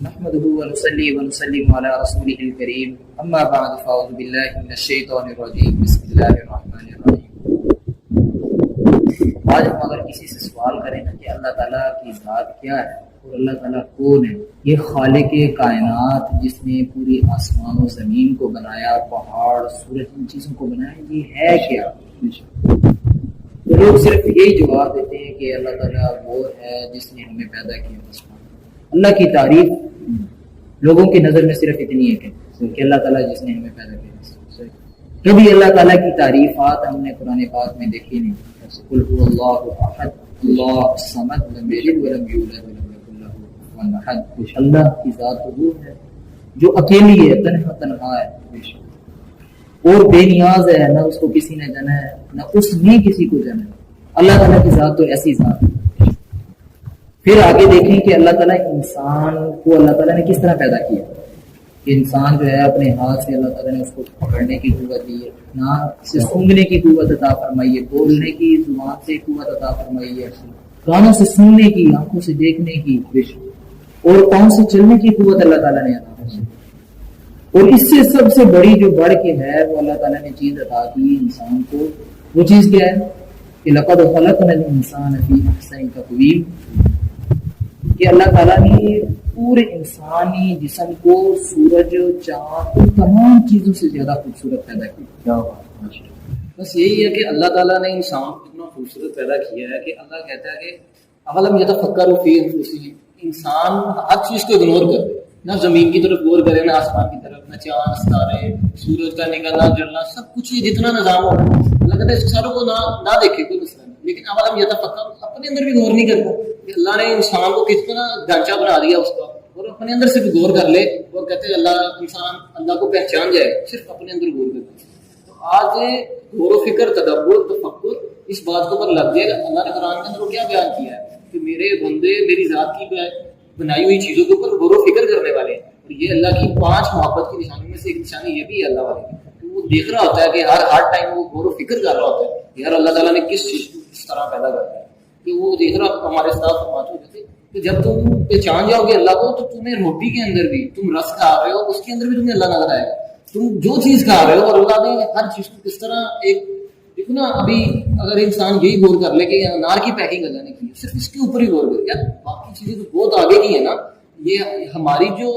نحمده ونصلي ونسلم على رسوله الكريم اما بعد فاعوذ بالله من الشیطان الرجیم بسم اللہ الرحمن الرحیم۔ آج ہم اگر کسی سے سوال کریں نا کہ اللہ تعالیٰ کی ذات کیا ہے اور اللہ تعالیٰ کون ہے، یہ خالق کائنات جس نے پوری آسمان و زمین کو بنایا، پہاڑ سورج ان چیزوں کو بنایا، یہ ہے کیا؟ تو لوگ صرف یہی جواب دیتے ہیں کہ اللہ تعالیٰ وہ ہے جس نے ہمیں پیدا کیا۔ اللہ کی تعریف لوگوں کی نظر میں صرف اتنی ہے کہ اللہ تعالیٰ جس نے ہمیں پیدا کیا۔ کبھی اللہ تعالیٰ کی تعریفات ہم نے قرآن پاک میں دیکھی نہیں۔ قل هو اللہ احد اللہ الصمد لم یلد ولم یولد ولم یکن له کفوا احد۔ اللہ کی ذات وہ ہے جو اکیلی ہے، تنہا ہے اور بے نیاز ہے، نہ اس کو کسی نے جانا ہے نہ اس نے کسی کو جانا ہے۔ اللہ تعالیٰ کی ذات تو ایسی ذات ہے۔ پھر آگے دیکھیں کہ اللہ تعالیٰ انسان کو اللہ تعالیٰ نے کس طرح پیدا کیا۔ انسان جو ہے اپنے ہاتھ سے اللہ تعالیٰ نے اس کو پکڑنے کی قوت دی ہے، ناک سے سونگھنے کی قوت عطا فرمائی ہے، بولنے کی زبان سے قوت عطا فرمائی ہے، کانوں سے سننے کی، آنکھوں سے دیکھنے کی، اور پاؤں سے چلنے کی قوت اللہ تعالیٰ نے عطا فرمائی۔ اور اس سے سب سے بڑی جو بڑھ کے ہے وہ اللہ تعالیٰ نے چیز عطا کی انسان کو، وہ چیز کیا ہے کہ لقد خلقنا الانسان فی احسن تقویم، کہ اللہ تعالیٰ نے پورے انسانی جسم کو سورج، چاند اور تمام چیزوں سے زیادہ خوبصورت پیدا کیا۔ بس یہی ہے کہ اللہ تعالیٰ نے انسان کو اتنا خوبصورت پیدا کیا ہے کہ اللہ کہتا ہے کہ اولم یتفکروا فی انفسہم، انسان ہر چیز کو اگنور کر دے، نہ زمین کی طرف غور کرے، نہ آسمان کی طرف، نہ چاند ستارے، سورج کا نکلنا جلنا، سب کچھ یہ جتنا نظام ہو اللہ کہتا ہے اس ساروں کو نہ دیکھے کوئی مسئلہ نہیں، لیکن اولم یتفکر اپنے اندر بھی غور نہیں کرتا کہ اللہ نے انسان کو کس طرح ڈھانچہ بنا دیا اس کا، اور اپنے اندر سے بھی غور کر لے اور کہتے ہیں اللہ انسان اللہ کو پہچان جائے صرف اپنے اندر غور کرتا ہے۔ تو آج غور و فکر، تدبر، تفکر اس بات کے اوپر لگ جائے گا۔ اللہ نے قرآن کے اندر کیا بیان کیا ہے کہ میرے بندے میری ذات کی بنائی ہوئی چیزوں کے اوپر غور و فکر کرنے والے ہیں، اور یہ اللہ کی 5 محبت کی نشانیوں میں سے ایک نشانی یہ بھی ہے اللہ والے کی۔ تو وہ دیکھ رہا ہوتا ہے کہ ہر ٹائم وہ غور و فکر کر رہا ہوتا ہے یار اللہ تعالیٰ نے کس چیز کو کس طرح پیدا کرتا ہے، کہ وہ دیکھ رہا ہمارے ساتھ فرماتے ہوتے تھے کہ جب تم پہچان جاؤ گے اللہ کو تو تمہیں روٹی کے اندر بھی، تم رس کھا رہے ہو اس کے اندر بھی تمہیں اللہ نظر آئے گا، تم جو چیز کھا رہے ہو، اور اللہ نے ہر چیز کو کس طرح ایک دیکھو نا۔ ابھی اگر انسان یہی غور کر لے کہ انار کی پیکنگ اللہ نے کی، صرف اس کے اوپر ہی غور کر، یار باقی چیزیں تو بہت آگے کی ہے نا۔ یہ ہماری جو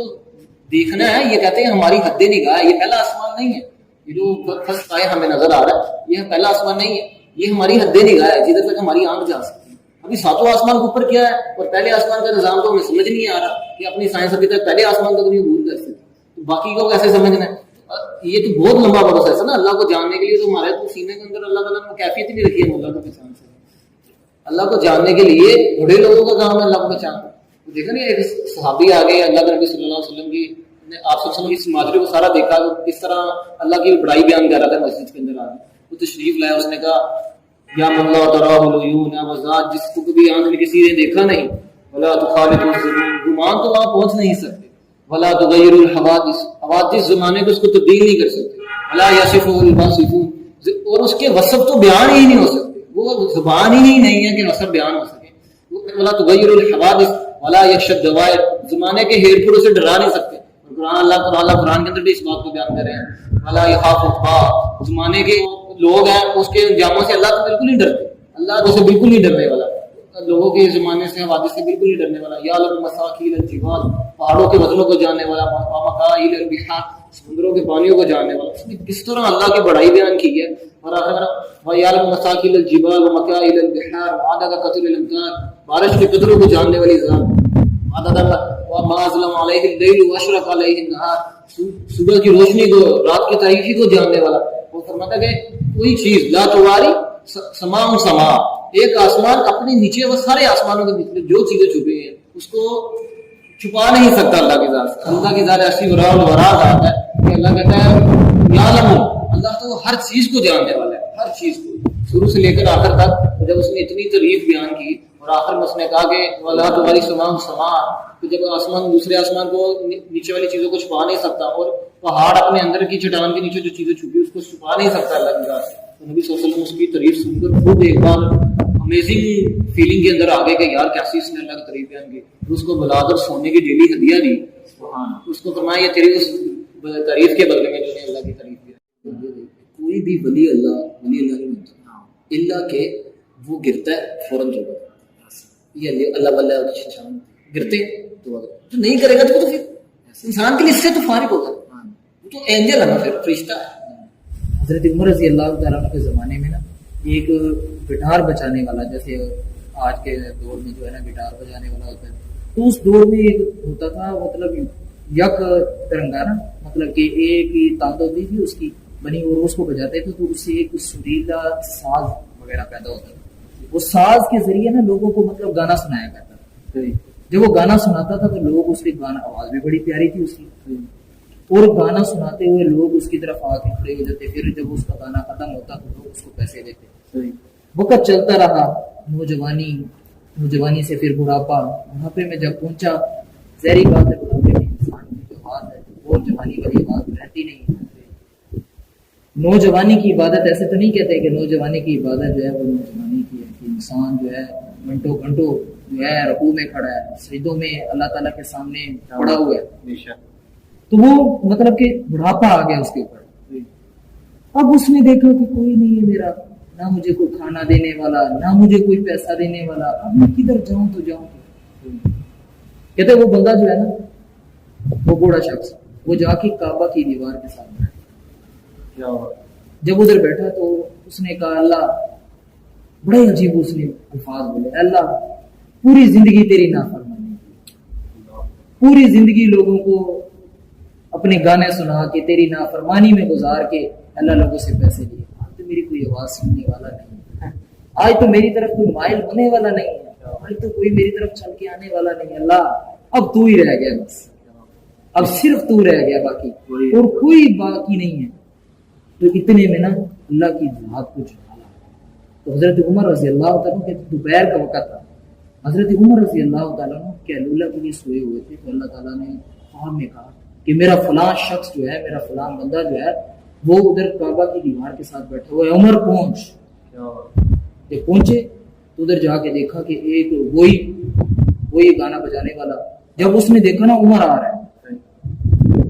دیکھنا ہے، یہ کہتے ہیں ہماری حد نگاہ ہے، یہ پہلا آسمان نہیں ہے، یہ جو فرسٹ آئے ہمیں نظر آ رہا ہے یہ پہلا آسمان نہیں ہے، یہ ہماری حد نگاہ ہے جدھر تک ہماری آنکھ جا سکتی ہے۔ ابھی 7واں آسمان کے اوپر کیا ہے اور پہلے آسمان کا نظام تو ہمیں سمجھ نہیں آ رہا کہ اپنی سائنس ابھی تک پہلے آسمان تک نہیں عبور کر سکتی، تو باقی کو کیسے سمجھنا ہے؟ یہ تو بہت لمبا پروسیس ہے نا۔ اللہ کو جاننے کے لیے تو ہمارے تو سینے کے اندر اللہ تعالیٰ نے کیفیت نہیں رکھی ہے اللہ کو پہچان سے۔ اللہ کو جاننے کے لیے بڑے لوگوں کا کام ہے اللہ کو پہچان۔ دیکھا نہیں ایک صحابی آ گئے اللہ کے نبی صلی اللہ علیہ وسلم کی، آپ صلی اللہ علیہ وسلم کی معاشرے کو سارا دیکھا تو کس طرح اللہ کی بڑائی بیان کر رہا تھا مسجد کے اندر آ کے، وہ تشریف لایا، اس نے کہا یا من لا تراہ العیون، یا وذات جس کو کبھی آنکھ نے کسی نے دیکھا نہیں، ولا تخالط الظنون، گمان تو وہاں پہنچ نہیں سکتے، ولا تغیر الحوادث، حوادث زمانے کو اس کو تبدیل نہیں کر سکتے، ولا یصفہ الواصفون، اور اس کے وصف تو بیان ہی نہیں ہو سکتے، وہ زبان ہی نہیں ہے کہ وصف بیان ہو سکے، ولا تغیر الحوادث ولا یخشى الدوائر، زمانے کے ہیر پھیر اسے ڈرا نہیں سکتے، اور اللہ قرآن کے اندر بھی اس بات کو بیان کر رہے ہیں، ولا یخاف عقباہ، زمانے کے لوگ ہیں اس کے انجاموں سے اللہ تو بالکل نہیں ڈرتے، اللہ تو سے بالکل نہیں ڈرنے والا، لوگوں کے زمانے سے حوادث سے بالکل نہیں ڈرنے والا، یعلم مساکین الجبال، پہاڑوں کے وزنوں کو جاننے والا، ومکائل البحار، سمندروں کے پانیوں کو جاننے والا۔ اس نے کس طرح اللہ کی بڑائی بیان کی ہے، اور آخر وَيَعْلَمُ مَسَاكِنَ الْجِبَالِ وَمَكَائِلَ الْبِحَارِ وَعَدَدَ قَطْرِ الْأَمْطَارِ، بارش کے قطروں کو جاننے والی ذات، وَعَدَدَ وَمَا أَظْلَمَ عَلَيْهِ اللَّيْلُ وَأَشْرَقَ عَلَيْهِ النَّهَارُ، صبح کی روشنی کو، رات کی تاریکی کو جاننے والا۔ وہ فرماتا ہے کہ کوئی چیز لا تواری سماء سماء، ایک آسمان اپنے نیچے وہ سارے آسمانوں کے نیچے جو چیزیں چھپی ہیں اس کو چھپا نہیں سکتا اللہ کی ذات سے۔ اللہ کی ذات ایسی ورا ذات ہے کہ اللہ کہتا ہے یعلم، اللہ تو ہر چیز کو جاننے والا ہے، ہر چیز کو شروع سے لے کر آخر تک۔ جب اس نے اتنی تعریف بیان کی اور آخر میں اس نے کہا کہ ولا تمہاری سماء سماء، تو جب آسمان دوسرے آسمان کو نیچے والی چیزوں کو چھپا نہیں سکتا، اور پہاڑ اپنے اندر کی چٹان کے نیچے جو چیزیں چھپی اس کو چھپا نہیں سکتا اللہ کی ذات سے، تو نبی صلی اللہ علیہ وسلم اس کی تعریف سن کر خود ایک بار امیزنگ فیلنگ کے اندر آ گئے کہ یار کیسی اس نے اللہ کی تعریف بیان کی، اس کو بلا کر سونے کی ڈیلی ہدیہ دی اس کو فرمایا یہ تیری اس تعریف کے بدلے میں جو نے اللہ کی تعریف کی. کوئی بھی ولی اللہ نہیں بنتا اللہ کہ وہ گرتا ہے فوراً جو یہ اللہ واللہ کی شان گرتے تو نہیں کرے گا تو پھر انسان کے لیے اس سے تو فارغ ہوگا. وہ تو اینجل ہے نا، پھر فرشتہ ہے. حضرت عمر رضی اللہ تعالیٰ عنہ کے زمانے میں نا ایک گٹار بجانے والا، جیسے آج کے دور میں جو ہے نا گٹار بجانے والا ہوتا ہے، تو اس دور میں ایک ہوتا تھا مطلب یک ترنگا نا، مطلب کہ ایک ہی تانت ہوتی تھی اس کی بنی اور اس کو بجاتے تھے تو اس سے ایک سریلا ساز وغیرہ پیدا ہوتا تھا. وہ ساز کے ذریعے نا لوگوں کو مطلب گانا سنایا کرتا تھا. جب وہ گانا سناتا تھا تو لوگ اس کی گانا آواز بھی بڑی پیاری تھی اس کی، اور گانا سناتے ہوئے لوگ اس کی طرف آ کے کھڑے ہو جاتے. پھر جب اس کا گانا ختم ہوتا تو لوگ اس کو پیسے دیتے. وقت چلتا رہا، نوجوانی سے پھر بڑھاپا. بڑھاپے میں جب پہنچا، ظاہری بات ہے بڑھاپے میں انسان کی جو بات ہے وہ جوانی والی بات رہتی نہیں. نوجوانی کی عبادت ایسے تو نہیں کہتے کہ نوجوانی کی عبادت جو ہے وہ نوجوانی کی ہے کہ انسان جو ہے گھنٹوں گھنٹوں جو ہے رکوع میں کھڑا ہے، سجدوں میں اللہ تعالیٰ کے سامنے پڑا ہوا ہے، تو وہ مطلب کہ بڑھاپا آ گیا اس کے اوپر. اب اس نے دیکھا کہ کوئی نہیں ہے میرا، نہ مجھے کوئی کھانا دینے والا، نہ مجھے کوئی پیسہ دینے والا، اب میں کدھر جاؤں تو جاؤں. کہتے وہ بندہ جو ہے نا وہ بوڑھا شخص وہ جا کے کعبہ کی دیوار کے ساتھ بیٹھا. جب ادھر بیٹھا تو اس نے کہا اللہ، بڑے عجیب اس نے الفاظ بولے، اللہ پوری زندگی تیری نافرمانی، پوری زندگی لوگوں کو اپنے گانے سنا کے تیری نافرمانی میں گزار کے اللہ لوگوں سے پیسے لیے. آج تو میری کوئی آواز سننے والا نہیں ہے، آج تو میری طرف کوئی مائل ہونے والا نہیں ہے، آج تو کوئی میری طرف چل کے آنے والا نہیں ہے. اللہ اب تو ہی رہ گیا، بس اب صرف تو رہ گیا، باقی اور کوئی باقی نہیں ہے. تو اتنے میں نا اللہ کی ذات کو جھالا. تو حضرت عمر رضی اللہ تعالیٰ کے دوپہر کا وقت تھا. حضرت عمر رضی اللہ تعالیٰ کیلولہ کے لیے سوئے ہوئے تھے تو اللہ تعالیٰ نے خواب میں کہا کہ میرا فلاں شخص جو ہے، میرا فلاں بندہ جو ہے وہ ادھر کعبہ کی دیوار کے ساتھ بیٹھا ہوا ہے، عمر پہنچ. جب پہنچے تو ادھر جا کے دیکھا کہ ایک وہی گانا بجانے والا. جب اس نے دیکھا نا عمر آ رہا ہے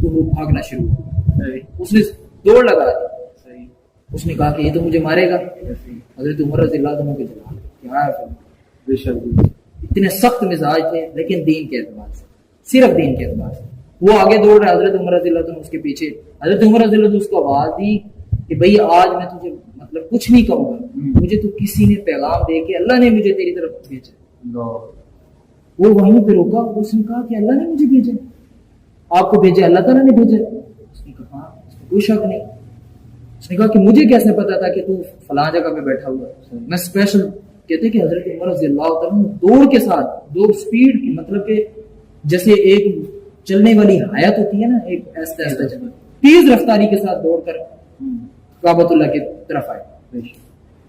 تو وہ بھاگنا شروع ہوا. اس نے دوڑ لگا دی. اس نے کہا کہ یہ تو مجھے مارے گا. حضرت عمر رضی اللہ عنہ کے جواب کیا ہے، اتنے سخت مزاج تھے لیکن دین کے اعتبار سے، صرف دین کے اعتبار سے وہ آگے دوڑ رہے. حضرت عمر رضی اللہ عنہ اس کے پیچھے. حضرت عمر رضی اللہ عنہ اس کو آواز دی کہ بھئی آج میں تجھے مطلب کچھ نہیں کہوں گا، مجھے تو کسی نے پیغام دے کے اللہ نے مجھے تیری طرف بھیجا. وہ وہیں پہ روکا. اس نے کہا کہ اللہ نے مجھے بھیجا، آپ کو بھیجا اللہ تعالیٰ نے بھیجا. اس نے کہا ہاں، اس میں کوئی شک نہیں. اس نے کہا کہ مجھے کیسے پتا تھا کہ تو فلاں جگہ پہ بیٹھا ہوا ہے، میں اسپیشل. کہتے کہ حضرت عمر رضی اللہ تعالیٰ دوڑ کے ساتھ، دوڑ سپیڈ کی، مطلب کہ جیسے ایک چلنے والی حیات ہوتی ہے نا، ایک ایسا ایسا چلنا، تیز رفتاری کے ساتھ دوڑ کر کعبۃ اللہ کی طرف آئے.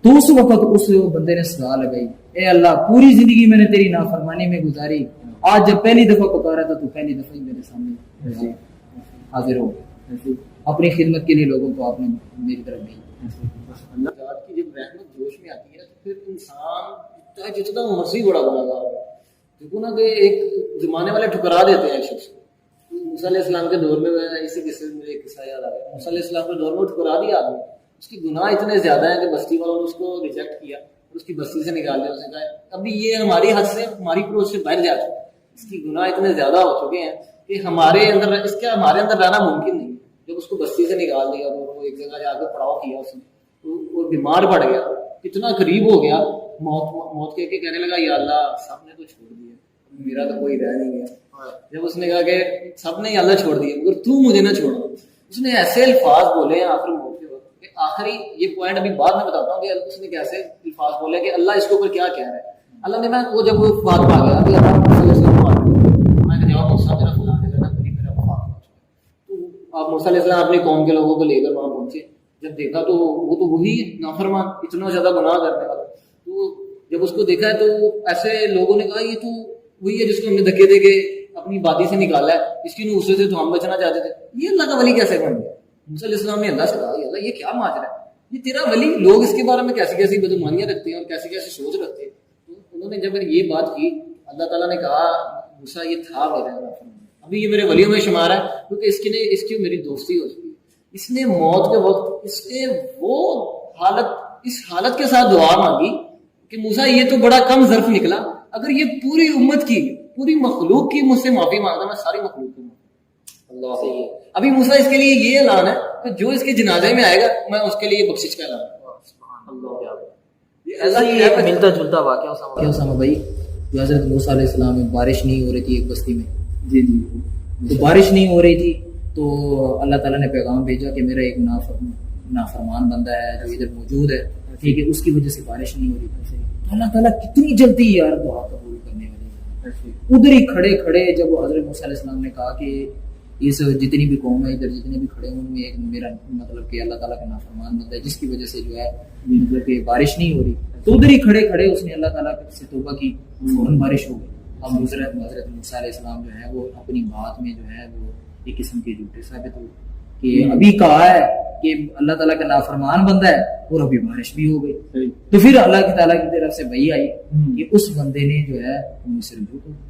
تو اس وقت اس بندے نے صدا لگائی، اے اللہ پوری زندگی میں نے تیری نافرمانی میں گزاری، آج جب پہلی دفعہ پکارا تھا تو پہلی دفعہ ہی میرے سامنے حاضر ہو گئے. اپنی خدمت کے لیے لوگوں کو آپ نے میری طرف دی. اللہ کی جب رحمت جوش میں آتی ہے تو پھر انسان جتنا مرضی بڑا بنا گا. دیکھو نا کہ ایک زمانے والے ٹھکرا دیتے ہیں شخص. موسیٰ علیہ السلام کے دور میں اسی قصے میں ایک قصہ یاد آ گیا. موسیٰ علیہ السلام کے دور میں ٹھکرا دیا آدمی، اس کی گناہ اتنے زیادہ ہیں کہ بستی والوں نے اس کو ریجیکٹ کیا اور اس کی بستی سے نکال دیا. اس نے کہا ابھی یہ ہماری حد سے، ہماری پروچ سے باہر جا چکا ہے، اس کی گناہ اتنے زیادہ ہو چکے ہیں کہ ہمارے اندر رہنا ممکن نہیں. جب اس کو بستی سے نکال دیا تو وہ ایک جگہ جا کے پڑاؤ کیا اس نے، تو وہ بیمار پڑ گیا، اتنا قریب ہو گیا موت کے کہنے لگا یا اللہ سب نے تو چھوڑ دیا، میرا تو کوئی رہ نہیں گیا. جب اس نے کہا کہ سب نے اللہ چھوڑ دیا مگر تو مجھے نہ چھوڑا، اس نے ایسے الفاظ بولے ہیں آخر موت کے وقت کہ آخری یہ پوائنٹ ابھی بعد میں بتاتا ہوں کہ اس نے کیسے الفاظ بولے کہ اللہ اس کے اوپر کیا کہہ رہا ہے. اللہ نے نا وہ جب وہ بات پا گیا کہ اللہ میں نے جواب موسیٰ میرا فلاں ہے نا قریب میرا وفات ہو چکا. تو آپ موسیٰ علیہ السلام اپنی قوم کے لوگوں کو لے کر وہاں پہنچے. جب دیکھا تو وہ تو وہی نافرمان اتنا زیادہ گناہ کرنے والا. تو جب اس کو دیکھا ہے تو ایسے لوگوں نے کہا یہ تو وہی ہے جس کو ہم نے دھکے دے کے اپنی بادی سے نکالا ہے، اس کی نوسرے سے تو ہم بچنا چاہتے تھے، یہ اللہ کا ولی کیسے بن گیا. موسیٰ علیہ السلام نے اللہ سے کہا اللہ یہ کیا ماجرا ہے، یہ تیرا ولی. لوگ اس کے بارے میں کیسی کیسی بدگمانیاں رکھتے ہیں اور کیسی کیسی سوچ رکھتے ہیں. تو انہوں نے جب یہ بات کی اللہ تعالیٰ نے کہا موسیٰ یہ تھا میرا. ابھی یہ میرے ولیوں میں شمار ہے کیونکہ اس کی میری دوستی ہو چکی ہے. اس نے موت کے وقت اس نے وہ اس حالت کے ساتھ دعا مانگی کہ موسیٰ یہ تو بڑا کم ظرف نکلا, اگر یہ پوری امت کی پوری مخلوق کی مجھ سے معافی مانگتا میں ساری مخلوق کی اللہ سے. ابھی موسیٰ اس کے لیے یہ اعلان ہے کہ جو اس کے جنازے میں آئے گا میں اس کے لیے بخشش کا اعلان ملتا جلتا واقعہ اسامہ بھائی, جو حضرت موسیٰ علیہ السلام میں بارش نہیں ہو رہی تھی ایک بستی میں, جی جی تو بارش نہیں ہو رہی تھی تو اللہ تعالیٰ نے پیغام بھیجا کہ میرا ایک نافرمان بندہ ہے جو ادھر موجود ہے, ٹھیک ہے, اس کی وجہ سے بارش نہیں ہو رہی تھی. تو اللہ تعالیٰ کتنی جلدی یار دعا قبول کرنے والے, ادھر ہی کھڑے کھڑے جب حضرت موسیٰ علیہ السلام نے کہا کہ اس جتنی بھی قوم ہے ادھر جتنے بھی کھڑے ہیں ان میں ایک میرا مطلب کہ اللہ تعالیٰ کا نافرمان بندہ ہے جس کی وجہ سے جو ہے مطلب کہ بارش نہیں ہو رہی, تو ادھر ہی کھڑے کھڑے اس نے اللہ تعالیٰ سے توبہ کی, فوراً بارش ہو گئی. اب حضرت موسیٰ علیہ السلام جو ہے وہ اپنی بات میں جو ہے وہ ایک قسم کے جھوٹے ثابت ہوئے کہ ابھی کہا ہے کہ اللہ تعالیٰ کا نافرمان بندہ ہے اور ابھی بارش بھی ہو گئی. تو پھر اللہ کی تعالیٰ کی طرف سے وحی آئی کہ اس بندے نے جو ہے مجھ سے رجوع کر,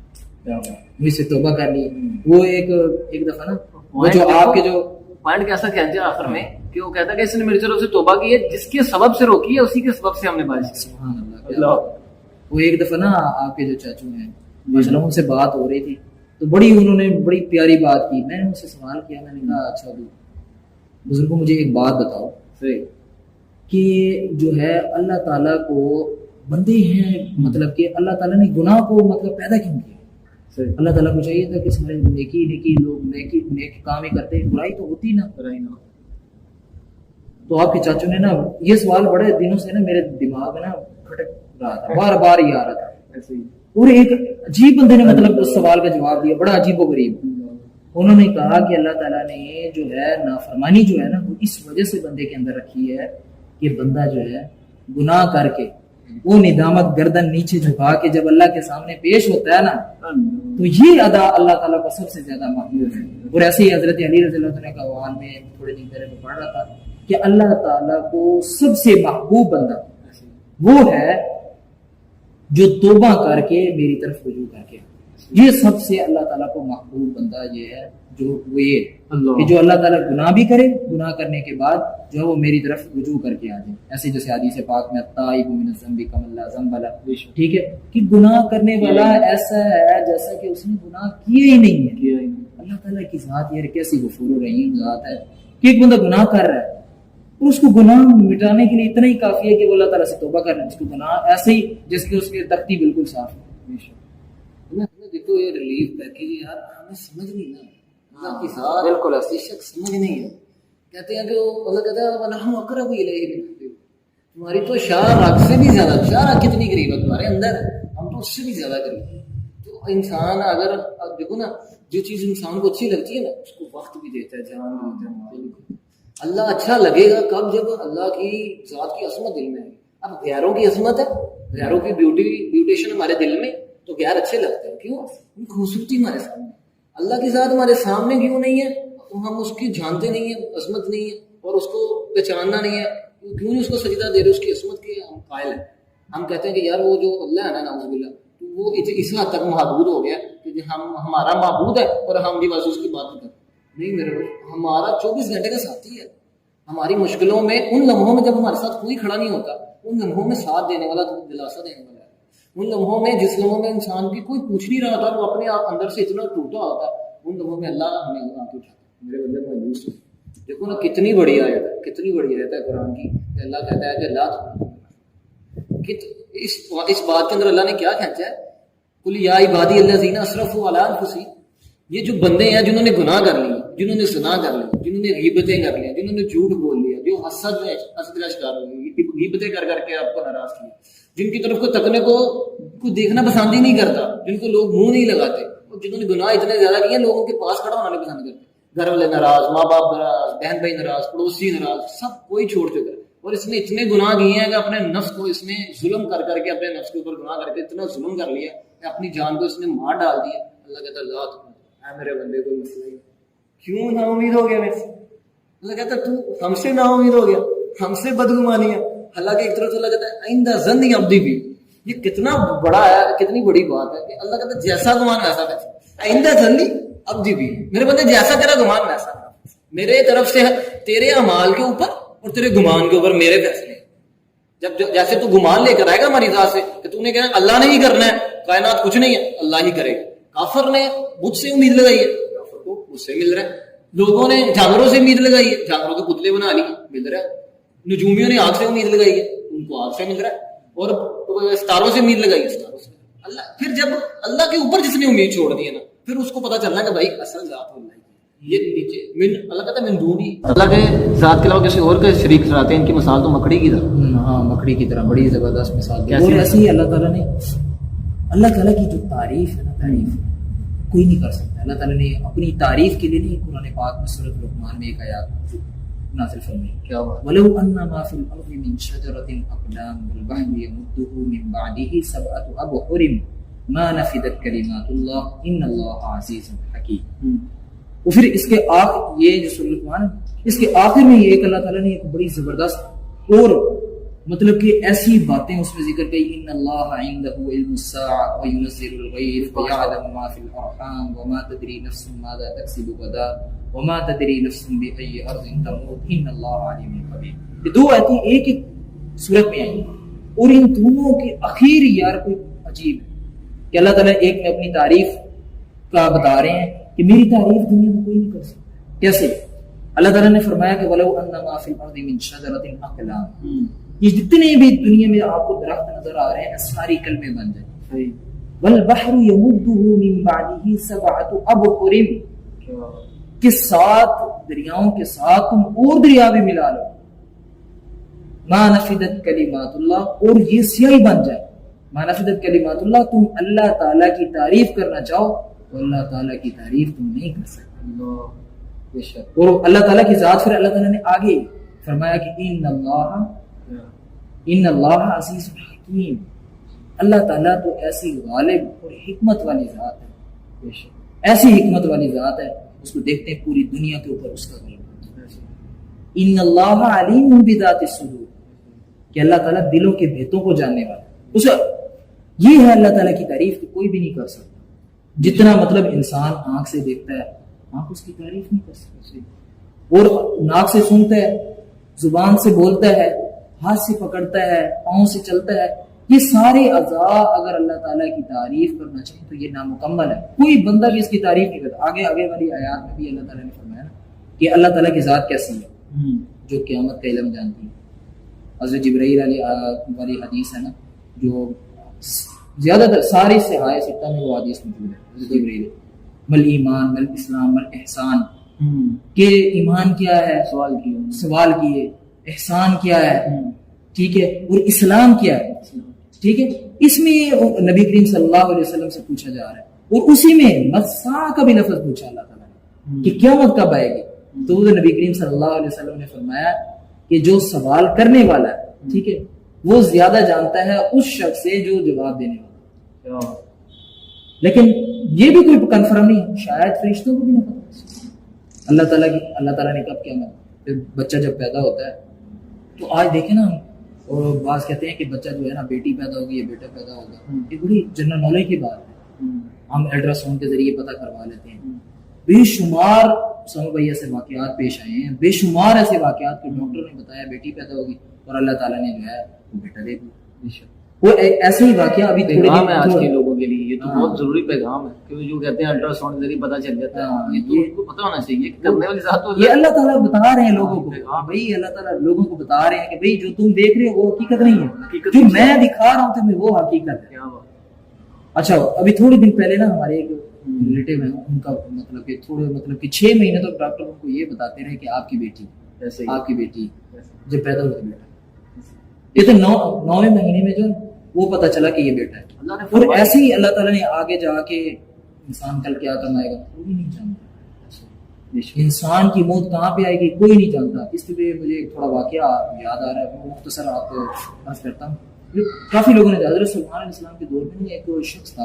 مجھ سے توبہ کر لی. وہ ایک دفعہ نا وہ جو آپ کے جو پوائنٹ کیسا کہتے ہیں آخر میں کہ وہ کہتا ہے کہ اس نے میری طرف سے توبہ کی ہے, جس کے سبب سے روکی ہے اسی کے سبب سے ہم نے بارش کی. سبحان اللہ. وہ ایک دفعہ نا آپ کے جو چاچو ہیں ماشاء اللہ ان سے بات ہو رہی تھی تو انہوں نے بڑی پیاری بات کی. میں نے ان سے سوال کیا, میں نے کہا اچھا بزرگوں مجھے ایک بات بتاؤ کہ جو ہے اللہ تعالیٰ کو بندے ہیں, مطلب کہ اللہ تعالیٰ نے گناہ کو مطلب پیدا کیوں کیا؟ اللہ تعالیٰ کو چاہیے تھا کہ سارے نیکی لوگ نیکی کام ہی کرتے, برائی تو ہوتی نا. تو آپ کے چاچو نے نا یہ سوال بڑے دنوں سے نا میرے دماغ میں نا کھٹک رہا تھا, بار بار ہی آ رہا تھا. اور ایک عجیب بندے نے مطلب اس سوال کا جواب دیا, بڑا عجیب و غریب. انہوں نے کہا کہ اللہ تعالیٰ نے جو ہے نافرمانی جو ہے نا وہ اس وجہ سے بندے کے اندر رکھی ہے کہ بندہ جو ہے گناہ کر کے وہ ندامت گردن نیچے جھکا کے جب اللہ کے سامنے پیش ہوتا ہے نا تو یہ ادا اللہ تعالیٰ کو سب سے زیادہ محبوب ہے. اور ایسے ہی حضرت علی رضی اللہ عنہ کا قرآن میں تھوڑے دن پہلے میں پڑھ رہا تھا کہ اللہ تعالیٰ کو سب سے محبوب بندہ وہ ہے جو توبہ کر کے میری طرف رجوع کر کے, یہ سب سے اللہ تعالیٰ کو محبوب بندہ یہ ہے جو وہ یہ کہ جو اللہ تعالیٰ گناہ بھی کرے, گناہ کرنے کے بعد جو ہے وہ میری طرف رجوع کر کے آ جائے. ایسے جیسے حدیث پاک میں التائب من الذنب کمن لا ذنب لہ, ٹھیک ہے, کہ گناہ کرنے والا ایسا ہے جیسا کہ اس نے گناہ کیے ہی نہیں ہے. اللہ تعالیٰ کی ذات یہ کیسی غفور و رحیم ذات ہے کہ ایک بندہ گناہ کر رہا ہے اور اس کو گناہ مٹانے کے لیے اتنا ہی کافی ہے کہ وہ اللہ تعالیٰ سے توبہ کر لے. اس کو گناہ ایسے ہی جس کے اس کے تختی بالکل صاف ہے. دیکھو یہ ریلیف پیکیج یار ہمیں سمجھ نہیں نا, اللہ کی ذات بالکل ایسی شخص سمجھ نہیں ہے. کہتے ہیں کہ اللہ کہتا ہے ونحن اقرب الیہ من حبل, تمہاری تو شاہ رگ سے بھی زیادہ, شاہ رگ کتنی قریب ہے تمہارے اندر, ہم تو اس سے بھی زیادہ قریب ہیں. تو انسان اگر دیکھو نا جو چیز انسان کو اچھی لگتی ہے نا اس کو وقت بھی دیتا ہے, جان بھی دیتا ہے. اللہ اچھا لگے گا کب جب اللہ کی ذات کی عظمت دل میں ہے. اب غیروں کی عظمت ہے, غیروں کی بیوٹیشن ہمارے دل میں, تو غیر اچھے لگتے ہیں. کیوں؟ ان خوبصورتی ہمارے سامنے. اللہ کی ذات ہمارے سامنے کیوں نہیں ہے؟ تو ہم اس کی جانتے نہیں ہیں, عظمت نہیں ہے اور اس کو پہچاننا نہیں ہے. کیوں نہیں اس کو سجدہ دے رہے, اس کی عظمت کے ہم قائل ہیں. ہم کہتے ہیں کہ یار وہ جو اللہ ہے نا نعوذ باللہ, تو وہ اس حد تک معبود ہو گیا کہ ہمارا معبود ہے اور ہم بھی بس اس کی بات کریں. نہیں میرے ہمارا 24 گھنٹے کا ساتھی ہے. ہماری مشکلوں میں ان لمحوں میں جب ہمارے ساتھ کوئی کھڑا نہیں ہوتا, ان لمحوں میں ساتھ دینے والا, دلاسا دینے والا ہے. ان لمحوں میں جس لمحوں میں انسان کی کوئی پوچھ نہیں رہا تھا, وہ اپنے آپ اندر سے اتنا ٹوٹا ہوتا ہے, ان لمحوں میں اللہ ہمیں آ کے اٹھاتا ہے. میرے بندے کو مایوس ہو. دیکھو نا کتنی بڑی آیت ہے, کتنی بڑی آیت ہے قرآن کی. کہ اللہ کہتا ہے کہ اللہ اس بات کے اندر اللہ نے کیا کھینچا ہے, قل یا عبادی الذین اسرفوا علی انفسہم. یہ جو بندے ہیں جنہوں نے گناہ کر لی, جنہوں نے زنا کر لی, جنہوں نے غیبتیں کر لی, جنہوں نے جھوٹ بول لیا, جو حسد کا شکار ہوئے, غیبتیں کر کے آپ کو ناراض کیا, جن کی طرف کو تکنے کو دیکھنا پسند ہی نہیں کرتا, جن کو لوگ منہ نہیں لگاتے, اور جنہوں نے گناہ اتنے زیادہ کیے لوگوں کے پاس کھڑا ہونا نہیں پسند کرتے. گھر والے ناراض, ماں باپ ناراض, بہن بھائی ناراض, پڑوسی ناراض, سب کوئی چھوڑ چکا ہے. اور اس نے اتنے گناہ کیے ہیں کہ اپنے نفس کو اس نے ظلم کر کے اپنے نفس کے اوپر گناہ کر کے اتنا ظلم کر لیا کہ اپنی جان کو اس نے مار ڈال دیا. اللہ کہتا ہے اللہ اے میرے بندے کو مسئلہ ہی کیوں نا امید ہو گیا میرے سے. اللہ کہتا ہے تو ہم سے نا امید ہو گیا, ہم سے بدگمانی ہے. حالانکہ ایک طرف سے اللہ کہتا ہے آئندہ ظن عبدی بھی, یہ کتنا بڑا ہے, کتنی بڑی بات ہے کہ اللہ کہتا ہے جیسا گمان ویسا کیسا. آئندہ ظن اب جی بھی میرے بندے جیسا تیرا گمان ویسا میرے طرف سے تیرے اعمال کے اوپر اور تیرے گمان کے اوپر میرے فیصلے. جب جیسے تو گمان لے کر آئے گا ہماری ذات سے کہ تو نے کہنا اللہ نے ہی کرنا ہے, کائنات کچھ نہیں ہے, اللہ ہی کرے گا. کافر نے بت سے امید لگائی ہے, کافر کو بت سے مل رہا ہے. لوگوں نے جانوروں سے امید لگائی ہے, جانوروں کے پتلے بنا لیے, مل رہا ہے. نجومیوں نے آگ سے امید لگائی ہے, ان کو آگ سے مل رہا ہے. اور ستاروں سے امید لگائی ہے, ستاروں سے. اللہ پھر جب اللہ کے اوپر جس نے امید چھوڑ دی ہے نا, پھر اس کو پتا چلنا کہ بھائی اصل ذات اللہ کی یہ نیچے من اللہ کہتا ہے من دونی, اللہ کے ذات کے علاوہ کسی اور کے شریک ٹھہراتے ہیں. ان کی مثال تو مکڑی کی طرح, ہاں مکڑی کی طرح بڑی زبردست مثال. کیسے اور ایسے ہی اللہ تعالیٰ نے اللہ تعالیٰ کی جو تعریف ہے نا, تعریف کوئی نہیں کر سکتا. اللہ تعالیٰ نے اپنی تعریف کے لیے نہیں قرآن پاک میں سورۃ لقمان میں ایک آیات نازل فرمائی, کیا ہوا, وَلَوْ أَنَّ مَا فِي الْأَرْضِ مِنْ شَجَرَةٍ أَقْلَامٌ وَالْبَحْرُ يَمُدُّهُ مِنْ بَعْدِهِ سَبْعَةُ أَبْحُرٍ مَا نَفِدَتْ كَلِمَاتُ اللَّهِ إِنَّ اللَّهَ عَزِيزٌ حَكِيمٌ. اور پھر اس کے آخر یہ جو سورۃ لقمان ہے, اس کے آخر میں ایک اللہ تعالیٰ نے ایک بڑی زبردست اور مطلب کہ ایسی باتیں اس میں ذکر کی, ان اللہ عنده علم الساعة وينزل الغيث ويعلم ما في الارحام وما تدري نفس ماذا تكسب غدا وما تدري نفس بأي ارض تموت ان اللہ علیم خبیر. یہ دو آیتیں ایک ایک سورت میں آئی, اور ان دونوں کے اخیر یار کوئی عجیب ہے کہ اللہ تعالیٰ ایک میں اپنی تعریف کا بتا رہے ہیں کہ میری تعریف دنیا میں کوئی نہیں کر سکتا. کیسے؟ اللہ تعالیٰ نے فرمایا کہ وَلَوْ أَنَّ مَا فِي الْأَرْضِ مِنْ شَجَرَةٍ أَقْلَامٌ, یہ جتنے بھی دنیا میں آپ کو درخت نظر آ رہے ہیں ساری کلمے بن جائیں. وَالْبَحْرُ يَمُدُّهُ مِنْ بَعْدِهِ سَبْعَةُ أَبْحُرٍ, کہ 7 دریاؤں کے ساتھ تم اور دریا بھی ملا لو, مَا نَفِدَتْ كَلِمَاتُ اللَّهِ, اور یہ سیاہی بن جائے. مَا نَفِدَتْ كَلِمَاتُ اللَّهِ, تم اللہ تعالیٰ کی تعریف کرنا چاہو تو اللہ تعالیٰ کی تعریف تم نہیں کر سکتے. اور اللہ تعالیٰ کی ذات, پھر اللہ تعالیٰ نے آگے فرمایا کہ ان اللہ عزیز الحکیم, اللہ تعالیٰ تو ایسی غالب اور حکمت والی ذات ہے, ایسی حکمت والی ذات ہے, اس کو دیکھتے ہیں پوری دنیا کے اوپر اس کا غلبہ. ان اللہ علیم بذات الصدور, کہ اللہ تعالیٰ دلوں کے بھیتوں کو جاننے والا. یہ ہے اللہ تعالیٰ کی تعریف کہ کوئی بھی نہیں کر سکتا. جتنا مطلب انسان آنکھ سے دیکھتا ہے, آنکھ اس کی تعریف نہیں کر سکتی, اور ناک سے سنتا ہے, زبان سے بولتا ہے, ہاتھ سے پکڑتا ہے, پاؤں سے چلتا ہے, یہ سارے اعضاء اگر اللہ تعالیٰ کی تعریف کرنا چاہے تو یہ نامکمل ہے. کوئی بندہ بھی اس کی تعریف نہیں کرتا. آگے والی آیات میں بھی اللہ تعالیٰ نے فرمایا کہ اللہ تعالیٰ کی ذات کیسی ہے, جو قیامت کا علم جانتی ہے. حضرت جبرائیل والی حدیث ہے نا, جو زیادہ تر ساری صحائے ستہ میں وہ حدیث موجود ہے. حضرت جبرائیل مل ایمان مل اسلام مل احسان, کہ ایمان کیا ہے, سوال کیے, احسان کیا ہے, ٹھیک ہے, اور اسلام کیا ہے, ٹھیک ہے. اس میں نبی کریم صلی اللہ علیہ وسلم سے پوچھا جا رہا ہے, اور اسی میں مسا کا بھی لفظ پوچھا اللہ تعالیٰ نے کہ قیامت کب آئے گی. تو نبی کریم صلی اللہ علیہ وسلم نے فرمایا کہ جو سوال کرنے والا ہے, ٹھیک ہے, وہ زیادہ جانتا ہے اس شخص سے جو جواب دینے والا. لیکن یہ بھی کوئی کنفرم نہیں, شاید فرشتوں کو بھی نہ پتا اللہ تعالیٰ نے کب قیامت. پھر بچہ جب پیدا ہوتا ہے تو آج دیکھیں نا, اور بعض کہتے ہیں کہ بچہ جو ہے نا بیٹی پیدا ہوگی یا بیٹا پیدا ہوگا, یہ بڑی جنرل نالج کی بات ہے. ہم الٹرا ساؤنڈ کے ذریعے پتہ کروا لیتے ہیں. بے شمار سمو بھائی ایسے واقعات پیش آئے ہیں, بے شمار ایسے واقعات کہ ڈاکٹر نے بتایا بیٹی پیدا ہوگی اور اللہ تعالیٰ نے جو ہے وہ بیٹا دے دیا. وہ ایسے ہی واقعہ ابھی پیغام ہے آج کے لوگوں کے لیے, یہ تو بہت ضروری پیغام ہے, کیونکہ جو کہتے ہیں الٹرا ساؤنڈ کے ذریعے پتہ چل جاتا ہے, یہ تو ان کو پتہ ہونا چاہیے کہ کرنے والی ذات تو یہ اللہ تعالیٰ بتا رہے ہیں لوگوں کو. بھائی اللہ تعالیٰ لوگوں کو بتا رہے ہیں کہ بھائی جو تم دیکھ رہے ہو وہ حقیقت نہیں ہے, جو میں دکھا رہا ہوں تمہیں وہ حقیقت ہے. اچھا ابھی تھوڑے دن پہلے نا ہمارے ایک ریلیٹیو ہیں, ان کا مطلب کہ 6 مہینے تک ڈاکٹر ان کو یہ بتاتے رہے کہ آپ کی بیٹی جب پیدا ہوئی بیٹا, یہ تو 9ویں مہینے میں جو وہ پتہ چلا کہ یہ بیٹا ہے. اور ایسے ہی اللہ تعالیٰ نے آگے جا کے انسان کل کیا کرنا گا کوئی نہیں جانتا. انسان کی موت کہاں پہ آئے گی کوئی نہیں جانتا. اس لیے مجھے ایک تھوڑا واقعہ یاد آ رہا ہے, میں مختصر آپ کو عرض کرتا ہوں. کافی لوگوں نے, حضرت سلیمان علیہ السلام کے دور میں ایک شخص تھا,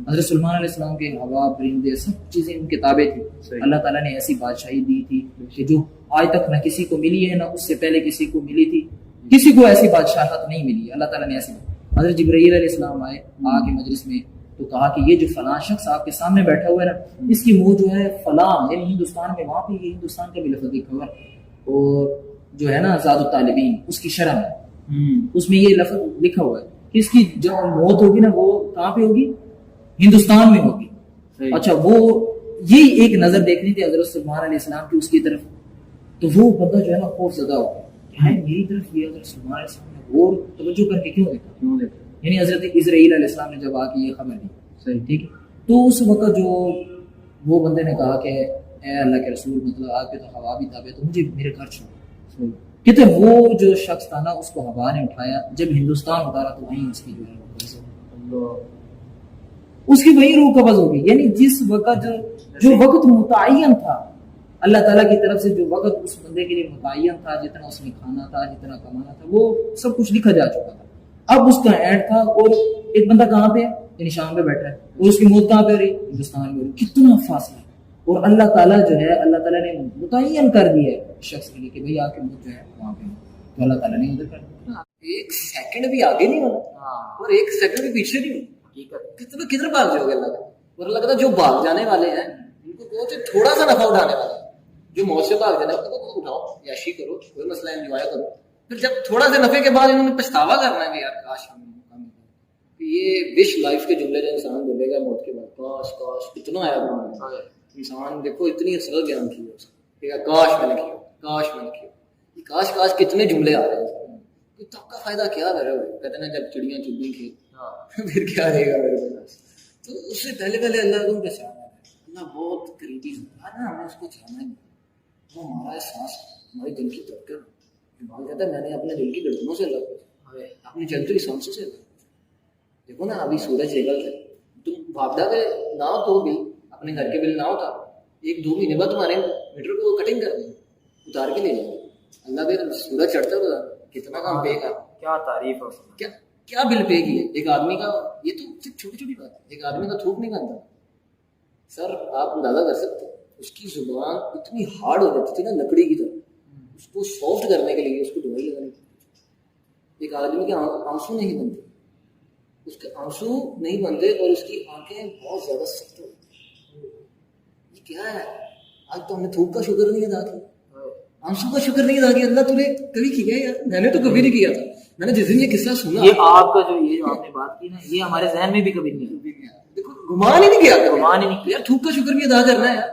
حضرت سلیمان علیہ السلام کے ہوا پرندے سب چیزیں ان کتابیں تھیں. اللہ تعالیٰ نے ایسی بادشاہی دی تھی کہ جو آج تک نہ کسی کو ملی ہے, نہ اس سے پہلے کسی کو ملی تھی. کسی کو ایسی بادشاہت نہیں ملی, اللہ تعالیٰ نے ایسی. حضرت جبرائیل علیہ السلام آئے آ کے مجلس میں, تو کہا کہ یہ جو فلاں شخص آپ کے سامنے بیٹھا ہوا ہے نا, اس کی منہ جو ہے فلاں یعنی ہندوستان میں, وہاں پہ یہ ہندوستان کا بھی لفظ لکھا ہوا ہے, اور جو ہے نا زاد الطالبین اس کی شرح ہے, اس میں یہ لفظ لکھا ہوا ہے کہ اس کی جو موت ہوگی نا وہ کہاں پہ ہوگی, ہندوستان میں ہوگی. اچھا وہ یہی ایک نظر دیکھنی تھی حضرت سلمان علیہ السلام کی اس کی طرف, تو وہ بندہ جو ہے نا خوف زدہ ہو گیا, میری طرف یہ حضرت سلمان علیہ السلام نے غور توجہ کر کے کیوں دیکھا, یعنی حضرت اسرائیل علیہ السلام نے جب آ کے یہ خبر دی, صحیح ٹھیک ہے, تو اس وقت جو وہ بندے نے کہا کہ اے اللہ کے رسول, مطلب آپ کے تو ہوا بھی تابع, تو مجھے میرے گھر چھوڑ. کہتے وہ جو شخص تھا نا اس کو ہوا نے اٹھایا, جب ہندوستان اتارا تو وہیں اس کی جو ہے اس کی وہی روح قبض ہو گئی. یعنی جس وقت جو وقت متعین تھا اللہ تعالیٰ کی طرف سے, جو وقت اس بندے کے لیے متعین تھا, جتنا اس نے کھانا تھا, جتنا کمانا تھا, وہ سب کچھ لکھا جا چکا تھا. اب اس کا اینڈ تھا, اور ایک بندہ کہاں پہ ہے, یعنی شام پہ بیٹھا ہے, اور اس کی موت کہاں پہ ہو رہی, ہندوستان میں. کتنا فاصلہ, اور اللہ تعالیٰ جو ہے اللہ تعالیٰ نے متعین کر دیا ہے شخص کے لیے کہ بھائی آپ کی موت جو ہے وہاں پہ, تو اللہ تعالیٰ نے ادھر کر دیا. ایک سیکنڈ بھی آگے نہیں ہونا اور ایک سیکنڈ بھی پیچھے نہیں ہونا. کتنا کدھر بھاگ جاؤ گے اللہ کا. اور اللہ کہتا ہے جو بھاگ جانے والے ہیں ان کو بہت تھوڑا سا نفع اٹھانے والے ہیں. جو موت سے بھاگ جانے والے کو اٹھاؤ, یاشی کرو, کوئی مسئلہ انجوائے کرو, پھر جب تھوڑا سا نفع کے بعد انہوں نے پچھتاوا کرنا ہے کہ یار کاش ہم یہ وش لائف کے جملے جو انسان بولے گا موت کے بعد, کاش کاش کتنا آیا قرآن. انسان دیکھو اتنی اثر بیان کی ہے اس کا, کاش میں نے کیا, کاش میں نے کیا. یہ کاش کاش کتنے جملے آ رہے ہیں. تب کا فائدہ کیا ہے, کہتے ہیں جب چڑیاں چگیں کھیت پھر کیا رہے گا میرے پاس. تو اس سے پہلے اللہ کو پہچانا ہے. اللہ بہت قریبی ہے نا, ہمیں اس کو جانا ہے. وہ ہمارا احساس, ہمارے دل کی دھڑکن, اقبال کہتا ہے میں نے اپنے دل کی دھڑکنوں سے اللہ کو, اپنی چلتی سانسوں سے اللہ. دیکھو نا ابھی سورج نکل ہے, تم بھاپڈا کے نہ ہو تو بل, اپنے گھر کے بل نہ ہوتا, 1-2 مہینے بعد تمہارے میٹر کو کٹنگ کر دیں, اتار کے لے جائیں. اللہ کے سورج چڑھتا ہے کتنا کام پے گا, کیا تعریف ہے, کیا بل پے کی ہے ایک آدمی کا. یہ تو چھوٹی چھوٹی بات ہے, ایک آدمی کا تھوک نہیں بنتا. سر آپ اندازہ کر سکتے, اس کی زبان اتنی ہارڈ ہو جاتی تھی نا لکڑی کی طرح, اس کو سافٹ کرنے کے لیے اس کو دوائی لگانی تھی. ایک آدمی کے آنسو نہیں بنتے, اس کے آنسو نہیں بنتے, اور اس کی آنکھیں بہت زیادہ سخت ہوتی. یہ کیا ہے, آج تو ہم نے تھوک کا شکر نہیں ادا کیا, آنسو کا شکر نہیں ادا کیا. اللہ تو نے کبھی کیا یار, میں نے تو کبھی نہیں کیا تھا. میں نے جس دن یہ قصہ سنا, یہ آپ کا جو یہ آپ نے بات کی نا, یہ ہمارے ذہن میں بھی کبھی نہیں آیا. دیکھو گمان ہی نہیں کیا, گمان ہی نہیں کیا. یار تھوک کا شکر بھی ادا کرنا ہے یار.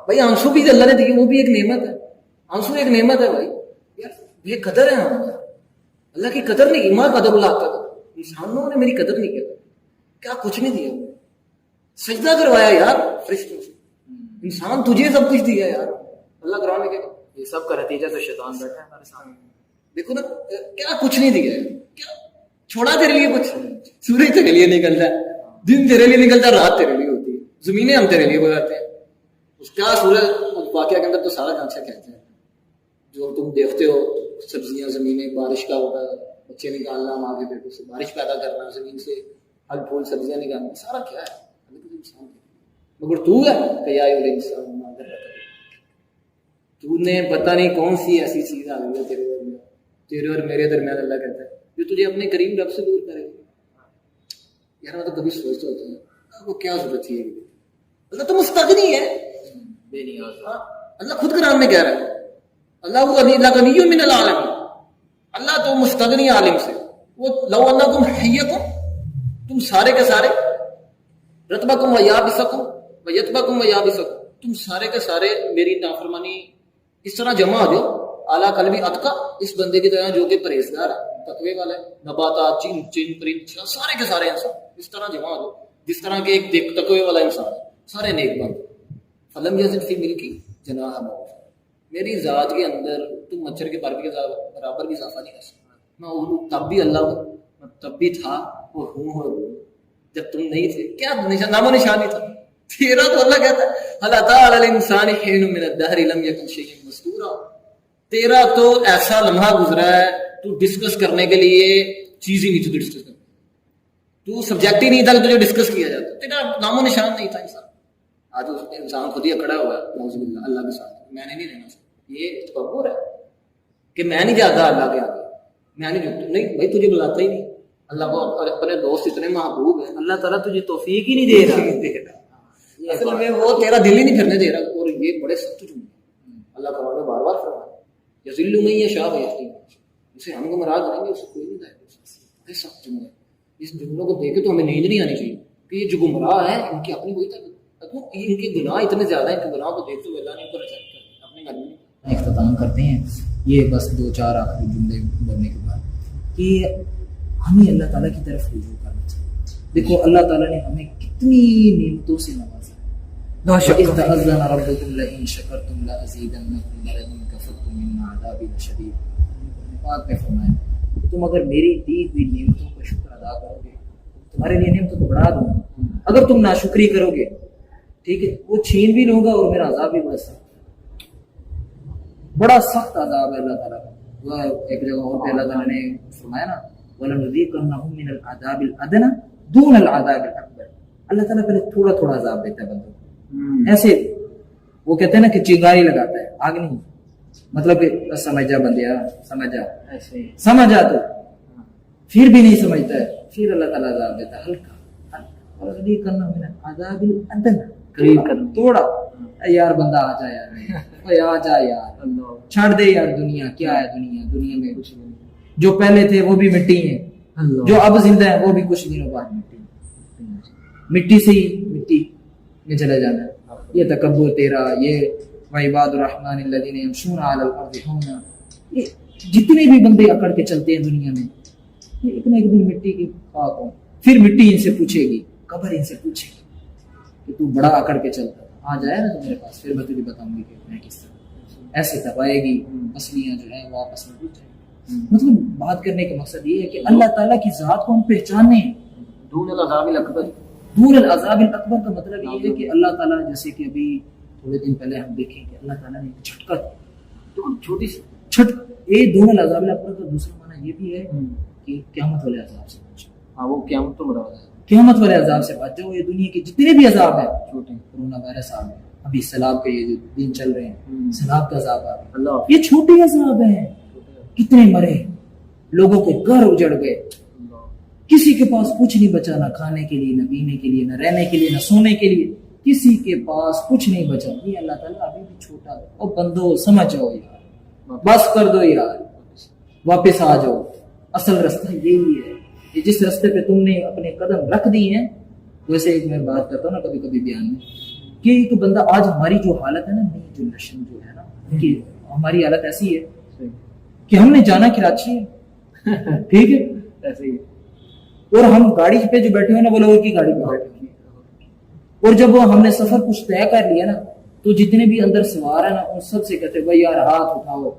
بھائی آنسو بھی اللہ نے دیے, وہ بھی ایک نعمت ہے. آنسو ایک نعمت ہے بھائی, یار یہ قدر ہے ہمارا. اللہ کی قدر نہیں کی, ماں قدر اللہ کا. انسانوں نے میری قدر نہیں کیا, کیا کچھ نہیں دیا. سجدہ کروایا یار فرشتوں سے, انسان تجھے سب کچھ دیا یار. اللہ کرانے کے یہ سب کا نتیجہ تو شیطان بیٹھا ہے ہمارے سامنے. دیکھو نا کیا کچھ نہیں دیا, کیا چھوڑا تیرے لیے کچھ. سورج تیرے لیے نکلتا ہے, دن تیرے لیے نکلتا ہے, رات تیرے لیے ہوتی ہے, زمینیں ہم تیرے لیے بناتے ہیں. اس کا سورج واقعہ کے اندر تو سارا جان سے کہتے ہیں, جو تم دیکھتے ہو سبزیاں, زمینیں, بارش کا ہوتا ہے, بچے نکالنا ماں کے پیٹوں سے, بارش پیدا کرنا, زمین سے پھل پھول سبزیاں نکالنا, سارا کیا ہے انسان. مگر تو ہے کہ یا ایھا الانسان ما غرک, تو نے پتہ نہیں کون سی ایسی چیز آ گئی ہے تیرے درمیان, تیرے اور میرے درمیان. اللہ کہتا ہے جو تجھے اپنے کریم رب سے دور کرے گا. یار میں تو کبھی سوچتا ہوتا ہوں وہ کیا ضرورت تھی. اللہ تو مستغنی ہے, بے نیاز. اللہ خود قرآن میں کہہ رہا ہے, اللہ غنی من العالمین. اللہ تو مستغنی عالم سے. وہ لو انکم حیکم, تم سارے کے سارے, رتبکم و یابسکم و یتبکم و یابسکم, تم سارے کے سارے میری نافرمانی اس طرح جمع ہو جاؤ. اعلیٰ قلبی اتقا, اس بندے کی طرح جو کہ پرہیزگار ہے, تقوی والا ہے. نباتات, چین پرند, سارے کے سارے انسان اس طرح جمع ہو جاؤ جس طرح کے ایک تقوی والا انسان ہے, سارے نیک بند. فلم یزد فی ملکی جناح بعوضہ, میری ذات کے اندر تم مچھر کے پر کے برابر بھی اضافہ نہیں کر سکتا. میں تب بھی اللہ ہوں, میں تب بھی تھا اور ہوں جب تم نہیں تھے. کیا نام و نشان نہیں تھا تیرا. تو اللہ کہتا ہے هل اتى على الانسان حين من الدهر لم يكن شيئا مذكورا. تیرا تو ایسا لمحہ گزرا ہے تو ڈسکس کرنے کے لیے چیز ہی نہیں تھی ڈسکس کرنے, تو سبجیکٹ ہی نہیں تھا کہ تجھے ڈسکس کیا جاتا. تیرا نام و نشان نہیں تھا انسان. آج انسان خود ہی اکڑا ہوا ہے نعوذ باللہ اللہ کے ساتھ, میں نے نہیں رہنا. یہ تکبر ہے کہ میں نہیں جاتا اللہ کے آگے, میں نہیں جاتا. نہیں بھائی تجھے بلاتا ہی نہیں, اللہ کو اپنے دوست اتنے محبوب ہیں، اللہ تعالیٰ تجھے توفیق ہی نہیں دے رہا. اصل میں وہ تیرا دل ہی نہیں پھرنے دے رہا. اور یہ بڑے سخت جملے اللہ قرآن میں بار بار فرمایا، یذل من یشاء ویہدی من یشاء، اسے ہم گمراہ کریں گے اسے کوئی نہیں ہدایت دے سکتا. بڑے سخت جملے. اس جملوں کو دیکھ کے تو ہمیں نیند نہیں آنی چاہیے کہ یہ جو گمراہ ہیں ان کی اپنی وہی طاقت، ان کے گناہ اتنے زیادہ ہیں کہ گناہ کو دیکھتے ہوئے اللہ نے ان کو رجعت کر اپنے گھر میں. اختتام کرتے ہیں یہ بس 2-4 آخری جملے بولنے کے بعد کہ ہمیں اللہ تعالیٰ کی طرف رجوع کرنا چاہیے. دیکھو اللہ تعالیٰ نے ہمیں کتنی نعمتوں سے نوازا. وَإِذْ تَأَذَّنَ رَبُّكُمْ لَئِن شَكَرْتُمْ لَأَزِيدَنَّكُمْ وَلَئِن كَفَرْتُمْ إِنَّ عَذَابِي لَشَدِيدٌ. پاک میں فرمایا کہ تم اگر میری دی ہوئی نعمتوں کا شکر ادا کرو گے تمہارے لیے نعمتوں کو بڑھا دوں گا. اگر تم ناشکری کرو گے ٹھیک ہے وہ چھین بھی لوں گا اور میرا عذاب بھی بڑا سخت عذاب ہے اللہ تعالیٰ کا. وہ ایک جگہ اور پہ اللہ تعالیٰ نے فرمایا نا وَلَنُذِيقَنَّهُم مِّنَ الْعَذَابِ الْأَدْنَىٰ دُونَ الْعَذَابِ الْأَكْبَرِ. اللہ تعالیٰ پہلے تھوڑا تھوڑا عذاب دیتا ہے بندوں کو. ایسے وہ کہتے ہیں نا کہ چنگاری لگاتا ہے آگ نہیں، مطلب کہ سمجھ جا بندیا سمجھ جا سمجھ جا تو پھر بھی نہیں سمجھتا ہے پھر اللہ تعالیٰ عذاب دیتا ہے ہلکا وَلَنُذِيقَنَّهُم مِّنَ الْعَذَابِ الْأَدْنَىٰ قریب کرنا تھوڑا. یار بندہ آ جا یار آ جا یار چھڑ دے یار دنیا کیا ہے دنیا میں کچھ نہیں. جو پہلے تھے وہ بھی مٹی ہیں، جو اب زندہ ہیں وہ بھی کچھ دنوں بعد مٹی سے ہی مٹی میں چلا جانا ہے. یہ تکبر تیرا، یہ وعباد الرحمن الذین یمشون علی الارض ہونا، یہ جتنے بھی بندے اکڑ کے چلتے ہیں دنیا میں یہ ایک نہ ایک دن مٹی کی خاک ہوں. پھر مٹی ان سے پوچھے گی، قبر ان سے پوچھے گی کہ تو بڑا اکڑ کے چلتا آ جائے نا تو میرے پاس، پھر میں تجھے بتاؤں گی کہ میں کس طرح ایسے دبائے گی پسلیاں جو ہیں وہ آپس میں ٹوٹ جائیں. مطلب بات کرنے کا مقصد یہ ہے کہ اللہ تعالیٰ کی ذات کو ہم پہچانے. دون العذاب الاکبر، دور العذاب الاکبر کا مطلب یہ ہے کہ اللہ تعالیٰ جیسے کہ ابھی تھوڑے دن پہلے ہم دیکھیں کہ اللہ تعالیٰ نے ایک جھٹکا چھوٹی سی دون العذاب الاکبر کا دوسرا معنی یہ بھی ہے کہ قیامت والے عذاب سے بچ جاؤ. ہاں وہ قیامت تو بڑا ہے، قیامت والے عذاب سے بچ جاؤ. یہ دنیا کے جتنے بھی عذاب ہیں چھوٹے، کورونا وائرس آ گئے، ابھی سیلاب کے یہ جو دن چل رہے ہیں سیلاب کا عذاب آ گیا، یہ چھوٹے عذاب ہیں. کتنے مرے، لوگوں کے گھر اجڑ گئے، کسی کے پاس کچھ نہیں بچا، نہ کھانے کے لیے، نہ پینے کے لیے، نہ رہنے کے لیے، نہ سونے کے لیے، کسی کے پاس کچھ نہیں بچا. یہ اللہ تعالیٰ ابھی بھی چھوٹا ہے. اور بندو سمجھ جاؤ یار، بس کر دو یار، واپس آ جاؤ. اصل راستہ یہی ہے. یہ جس راستے پہ تم نے اپنے قدم رکھ دی ہیں، ویسے ایک میں بات کرتا ہوں نا کبھی کبھی بیان میں کہ ایک بندہ آج ہماری جو حالت ہے نا، نئی جنریشن جو ہے نا کہ ہماری حالت ایسی ہے کہ ہم نے جانا کراچی ہے ٹھیک ہے ایسے ہی، اور ہم گاڑی پہ جو بیٹھے ہوئے نا وہ لوگوں کی گاڑی پہ بیٹھے ہوئے، اور جب ہم نے سفر کچھ طے کر لیا نا تو جتنے بھی اندر سوار ہیں نا ان سب سے کہتے ہیں بھائی یار ہاتھ اٹھاؤ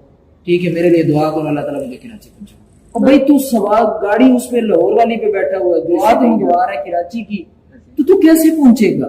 ٹھیک ہے میرے لیے دعا کرو اللہ تعالیٰ مجھے کراچی پہنچاؤ. اور بھائی تو سوار گاڑی اس پہ لاہور والی پہ بیٹھا ہوا ہے، دعا تم دعا رہا ہے کراچی کی، تو کیسے پہنچے گا؟